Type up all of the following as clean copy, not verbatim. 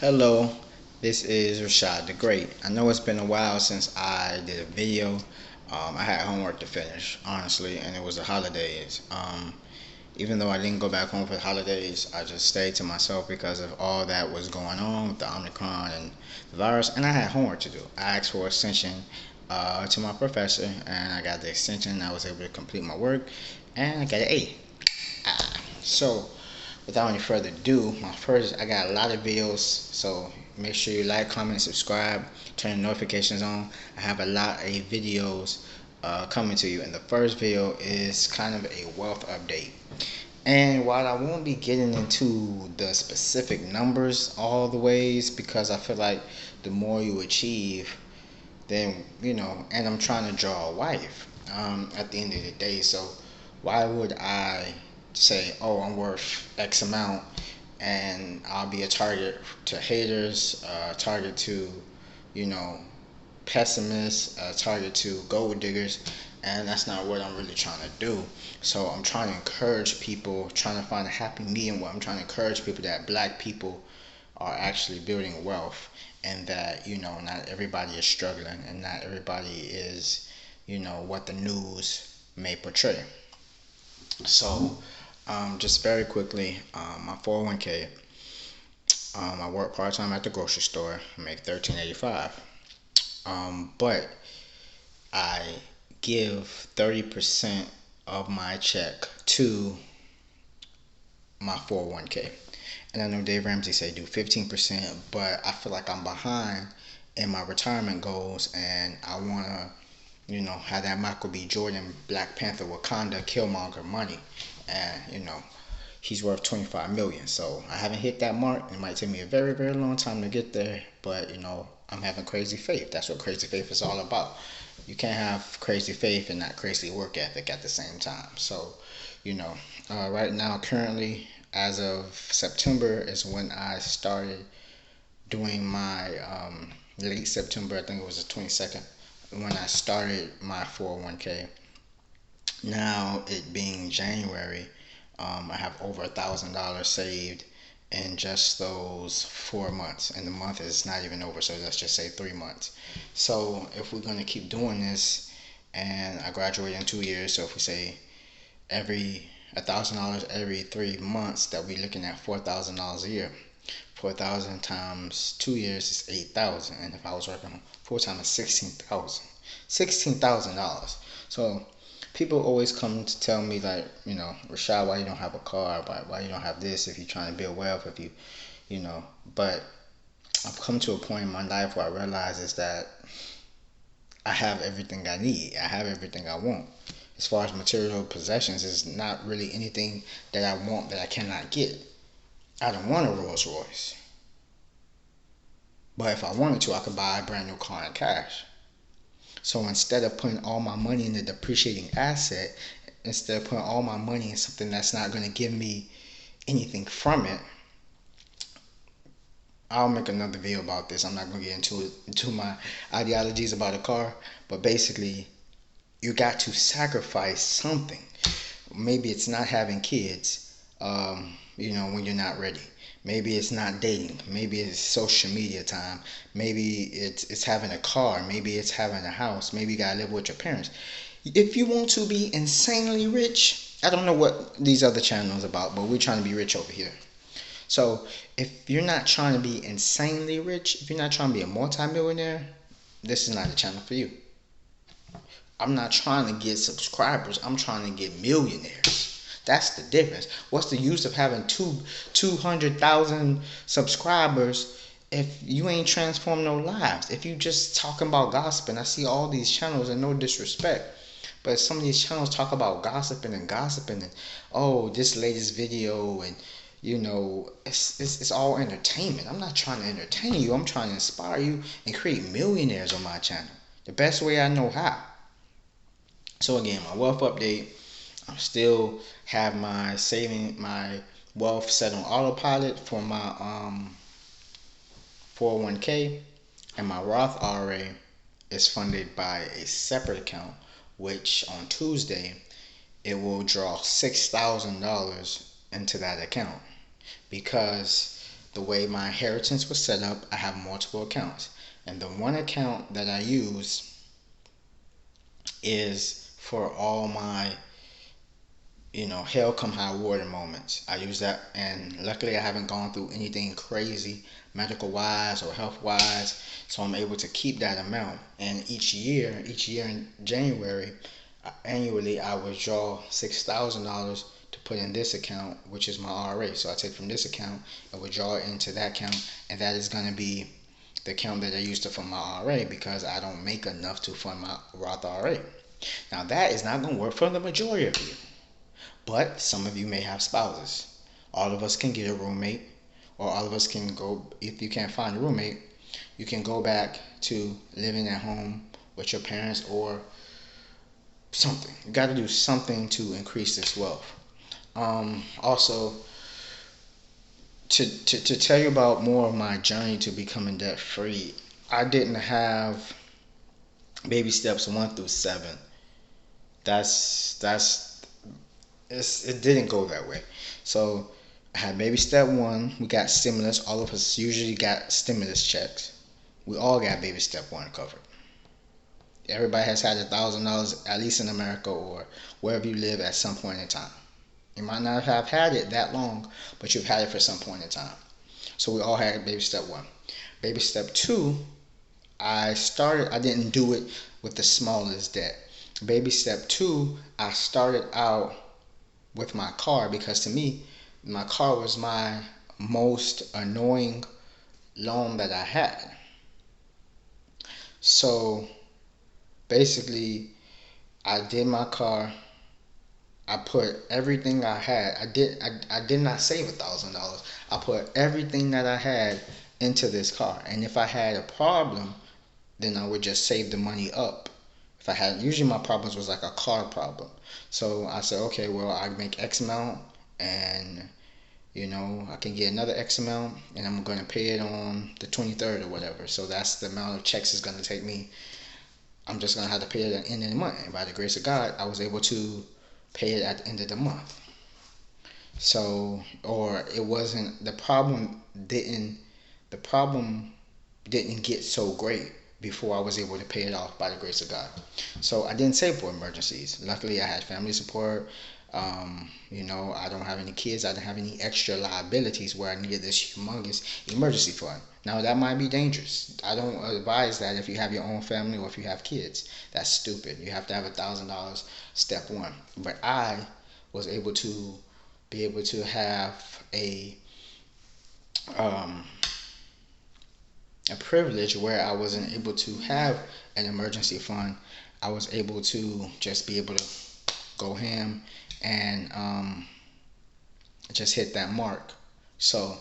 Hello, this is Rashad the Great. I know it's been a while since I did a video. I had homework to finish, honestly, and it was the holidays. Even though I didn't go back home for the holidays, I just stayed to myself because of all that was going on with the Omicron and the virus, and I had homework to do. I asked for extension to my professor, and I got the extension. I was able to complete my work, and I got an A. So, without any further ado, I got a lot of videos, so make sure you like, comment, subscribe, turn the notifications on. I have a lot of videos coming to you, and the first video is kind of a wealth update. And while I won't be getting into the specific numbers all the ways, because I feel like the more you achieve, then and I'm trying to draw a wife at the end of the day. So why would I say, oh, I'm worth X amount, and I'll be a target to haters, target to you know pessimists, target to gold diggers, and that's not what I'm really trying to do. So I'm trying to encourage people, trying to find a happy medium where I'm trying to encourage people that black people are actually building wealth, and that not everybody is struggling, and not everybody is what the news may portray. So just very quickly, my 401k, I work part-time at the grocery store. I make $13.85, but I give 30% of my check to my 401k. And I know Dave Ramsey said do 15%, but I feel like I'm behind in my retirement goals, and I want to, have that Michael B. Jordan, Black Panther, Wakanda, Killmonger money. And, he's worth 25 million. So I haven't hit that mark. It might take me a very, very long time to get there, but, I'm having crazy faith. That's what crazy faith is all about. You can't have crazy faith and not crazy work ethic at the same time. So, right now, currently, as of September is when I started doing my late September. I think it was the 22nd when I started my 401k. Now it being January, I have over $1,000 saved in just those 4 months, and the month is not even over. So let's just say 3 months. So if we're gonna keep doing this, and I graduate in 2 years, so if we say every $1,000 every 3 months, that we're looking at $4,000 a year. 4,000 times 2 years is 8,000, and if I was working full time, it's 16,000. $16,000. So people always come to tell me, like, Rashad, why you don't have a car? Why you don't have this? If you're trying to build wealth, if but I've come to a point in my life where I realize is that I have everything I need. I have everything I want. As far as material possessions, there's not really anything that I want that I cannot get. I don't want a Rolls Royce, but if I wanted to, I could buy a brand new car in cash. So instead of putting all my money in a depreciating asset, instead of putting all my money in something that's not going to give me anything from it, I'll make another video about this. I'm not going to get into my ideologies about a car, but basically, you got to sacrifice something. Maybe it's not having kids, when you're not ready. Maybe it's not dating. Maybe it's social media time. Maybe it's having a car. Maybe it's having a house. Maybe you gotta live with your parents. If you want to be insanely rich, I don't know what these other channels about, but we're trying to be rich over here. So if you're not trying to be insanely rich, if you're not trying to be a multi-millionaire, this is not the channel for you. I'm not trying to get subscribers. I'm trying to get millionaires. That's the difference. What's the use of having 200,000 subscribers if you ain't transformed no lives? If you just talking about gossiping, I see all these channels, and no disrespect, but some of these channels talk about gossiping and gossiping, and oh, this latest video, and it's all entertainment. I'm not trying to entertain you. I'm trying to inspire you and create millionaires on my channel the best way I know how. So again, my wealth update, I still have my wealth set on autopilot for my 401k, and my Roth IRA is funded by a separate account, which on Tuesday it will draw $6,000 into that account, because the way my inheritance was set up, I have multiple accounts. And the one account that I use is for all my, hell come high water moments. I use that, and luckily I haven't gone through anything crazy medical wise or health wise, so I'm able to keep that amount. And each year in January, annually I withdraw $6,000 to put in this account, which is my RA. So I take from this account and withdraw it into that account, and that is going to be the account that I use to fund my RA, because I don't make enough to fund my Roth RA. Now that is not going to work for the majority of you, but some of you may have spouses. All of us can get a roommate, or all of us can go, if you can't find a roommate, you can go back to living at home with your parents or something. You got to do something to increase this wealth. Also, to tell you about more of my journey to becoming debt free, I didn't have baby steps 1 through 7. It didn't go that way. So I had baby step 1. We got stimulus. All of us usually got stimulus checks. We all got baby step 1 covered. Everybody has had $1,000, at least in America or wherever you live, at some point in time. You might not have had it that long, but you've had it for some point in time. So we all had baby step 1. Baby step 2, I didn't do it with the smallest debt. Baby step 2, I started out with my car, because to me, my car was my most annoying loan that I had. So basically, I did my car. I put everything I had. I did not save $1,000. I put everything that I had into this car. And if I had a problem, then I would just save the money up. If I had, usually my problems was like a car problem. So I said, okay, well, I make X amount, and I can get another X amount, and I'm going to pay it on the 23rd or whatever. So that's the amount of checks it's going to take me. I'm just going to have to pay it at the end of the month. And by the grace of God, I was able to pay it at the end of the month. So, or it wasn't, the problem didn't get so great before I was able to pay it off by the grace of God. So I didn't save for emergencies. Luckily, I had family support. I don't have any kids. I didn't have any extra liabilities where I needed this humongous emergency fund. Now, that might be dangerous. I don't advise that if you have your own family or if you have kids. That's stupid. You have to have $1,000 step 1. But I was able to have a privilege where I wasn't able to have an emergency fund. I was able to just be able to go ham and just hit that mark. So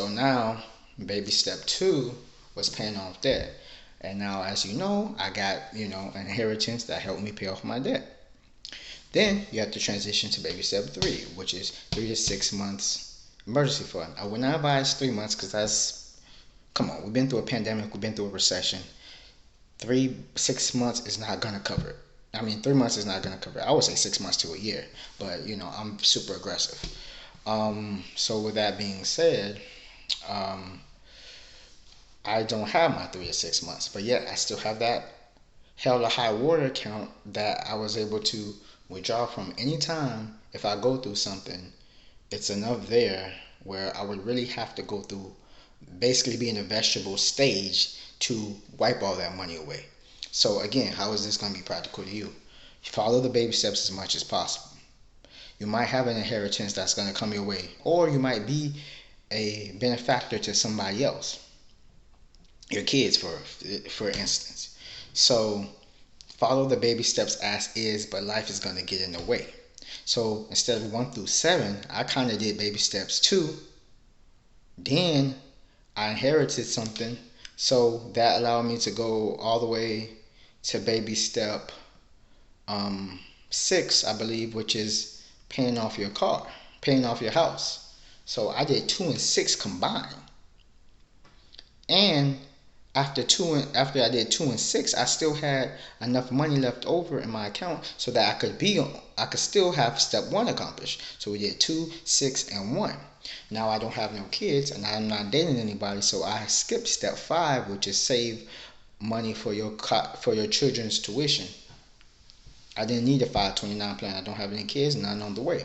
now baby step 2 was paying off debt. And now, as you know, I got, an inheritance that helped me pay off my debt. Then you have to transition to baby step 3, which is 3 to 6 months emergency fund. I would not advise 3 months, because come on, we've been through a pandemic, we've been through a recession. 6 months is not going to cover it. 3 months is not going to cover it. I would say 6 months to a year, but I'm super aggressive. So with that being said, I don't have my 3 to 6 months, but yet I still have that hella high water account that I was able to withdraw from anytime. If I go through something, it's enough there where I would really have to go through, basically be in a vegetable stage to wipe all that money away. So again, how is this going to be practical to you? Follow the baby steps as much as possible. You might have an inheritance that's going to come your way, or you might be a benefactor to somebody else, your kids for instance. So follow the baby steps as is, but life is going to get in the way. So instead of 1 through 7, I kind of did baby steps 2. Then I inherited something, so that allowed me to go all the way to baby step 6, I believe, which is paying off your car, paying off your house. So I did 2 and 6 combined. And after I did 2 and 6, I still had enough money left over in my account so that I could still have step 1 accomplished. So we did 2, 6, and 1. Now I don't have no kids and I'm not dating anybody, so I skipped step 5, which is save money for your children's tuition. I didn't need a 529 plan. I don't have any kids, none on the way.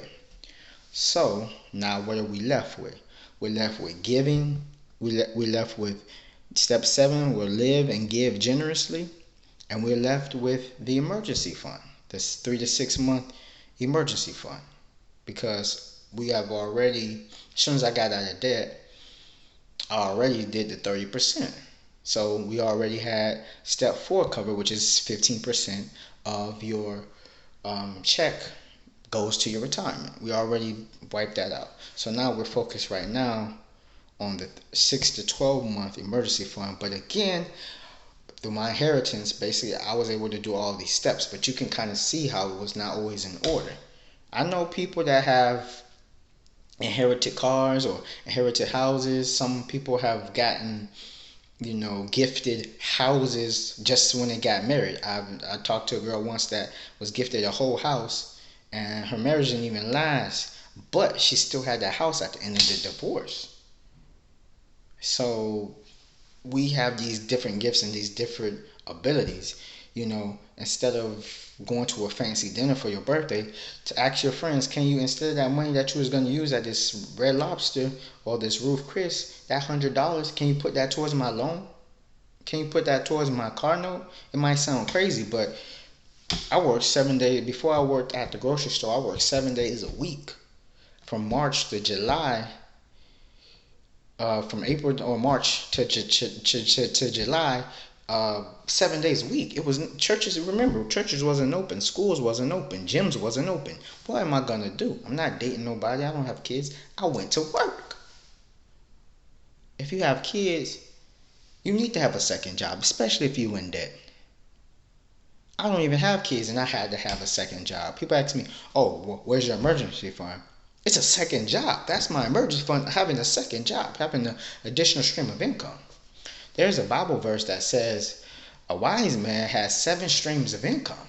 So now what are we left with? We're left with giving. We're left with step 7, we'll live and give generously. And we're left with the emergency fund, this 3 to 6 month emergency fund. Because we have already, as soon as I got out of debt, I already did the 30%. So we already had step 4 covered, which is 15% of your check goes to your retirement. We already wiped that out. So now we're focused right now on the 6 to 12 month emergency fund. But again, through my inheritance, basically I was able to do all these steps, but you can kind of see how it was not always in order. I know people that have inherited cars or inherited houses. Some people have gotten, gifted houses just when they got married. I talked to a girl once that was gifted a whole house, and her marriage didn't even last, but she still had that house at the end of the divorce. So we have these different gifts and these different abilities. Instead of going to a fancy dinner for your birthday, to ask your friends, can you, instead of that money that you was going to use at this Red Lobster or this Roof Chris, that $100, can you put that towards my loan? Can you put that towards my car note? It might sound crazy, but I worked 7 days. Before I worked at the grocery store, I worked 7 days a week. From March to July, from April or March to July, 7 days a week. It was churches. Remember, churches wasn't open, schools wasn't open, gyms wasn't open. What am I gonna do? I'm not dating nobody. I don't have kids. I went to work. If you have kids, you need to have a second job, especially if you in debt. I don't even have kids, and I had to have a second job. People ask me, "Oh, well, where's your emergency fund?" It's a second job. That's my emergency fund. Having a second job, having an additional stream of income. There's a Bible verse that says a wise man has 7 streams of income.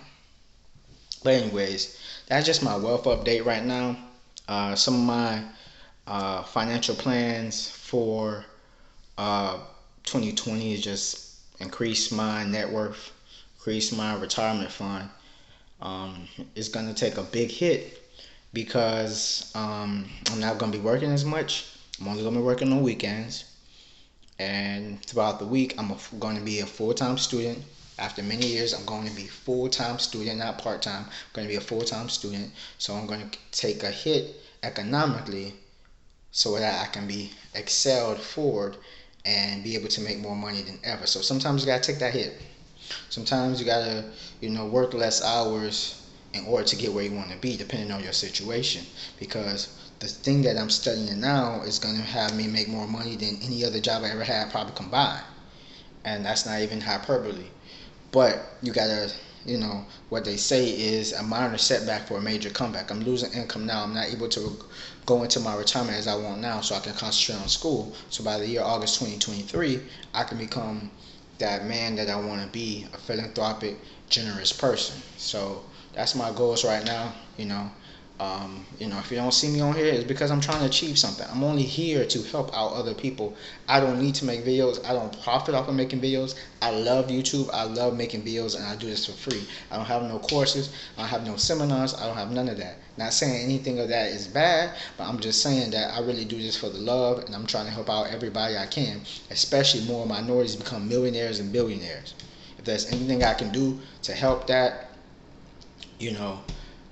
But anyways, that's just my wealth update right now. Some of my financial plans for 2020 is just increase my net worth, increase my retirement fund. It's gonna take a big hit because I'm not gonna be working as much. I'm only gonna be working on weekends. And throughout the week, I'm going to be a full-time student. After many years, I'm going to be full-time student, not part-time. I'm going to be a full-time student. So I'm going to take a hit economically so that I can be excelled forward and be able to make more money than ever. So sometimes you got to take that hit. Sometimes you got to, work less hours in order to get where you want to be, depending on your situation. Because the thing that I'm studying now is going to have me make more money than any other job I ever had, probably combined. And that's not even hyperbole. But you gotta, what they say is a minor setback for a major comeback. I'm losing income now. I'm not able to go into my retirement as I want now, so I can concentrate on school. So by the year August 2023, I can become that man that I want to be, a philanthropic, generous person. So that's my goals right now. If you don't see me on here, it's because I'm trying to achieve something. I'm only here to help out other people. I don't need to make videos. I don't profit off of making videos. I love YouTube. I love making videos, and I do this for free. I don't have no courses. I don't have no seminars. I don't have none of that. Not saying anything of that is bad, but I'm just saying that I really do this for the love, and I'm trying to help out everybody I can, especially more minorities become millionaires and billionaires. If there's anything I can do to help that,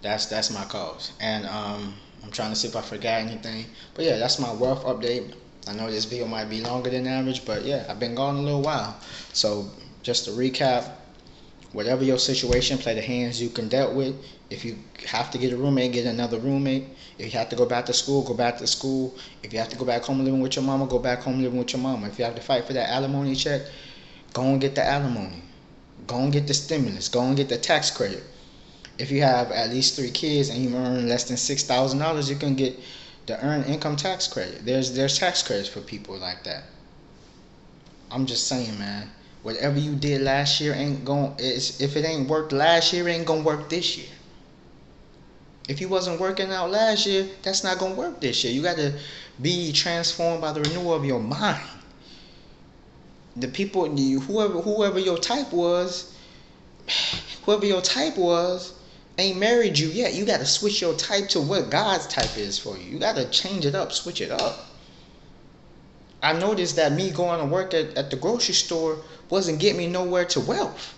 that's my cause. And I'm trying to see if I forgot anything. But yeah, that's my wealth update. I know this video might be longer than average, but yeah, I've been gone a little while. So just to recap, whatever your situation, play the hands you can dealt with. If you have to get a roommate, get another roommate. If you have to go back to school, go back to school. If you have to go back home living with your mama, go back home living with your mama. If you have to fight for that alimony check, go and get the alimony. Go and get the stimulus. Go and get the tax credit. If you have at least 3 kids and you earn less than $6,000, you can get the earned income tax credit. There's tax credits for people like that. I'm just saying, man. Whatever you did last year ain't going. If it ain't worked last year, it ain't gonna work this year. If you wasn't working out last year, that's not gonna work this year. You gotta Be transformed by the renewal of your mind. The people, whoever your type was, whoever your type was, ain't married you yet. You got to switch your type to what God's type is for you. You got to change it up, switch it up. I noticed that me going to work at the grocery store wasn't getting me nowhere to wealth.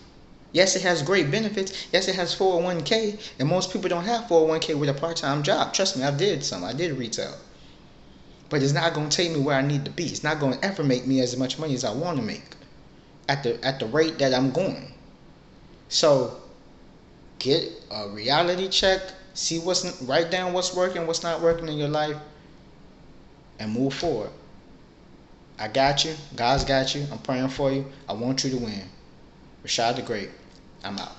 Yes, it has great benefits. Yes, it has 401k, and most people don't have 401k with a part-time job. Trust me, I did some. I did retail. But it's not going to take me where I need to be. It's not going to ever make me as much money as I want to make at the rate that I'm going. So get a reality check. Write down what's working, what's not working in your life, and move forward. I got you. God's got you. I'm praying for you. I want you to win. Rashad the Great. I'm out.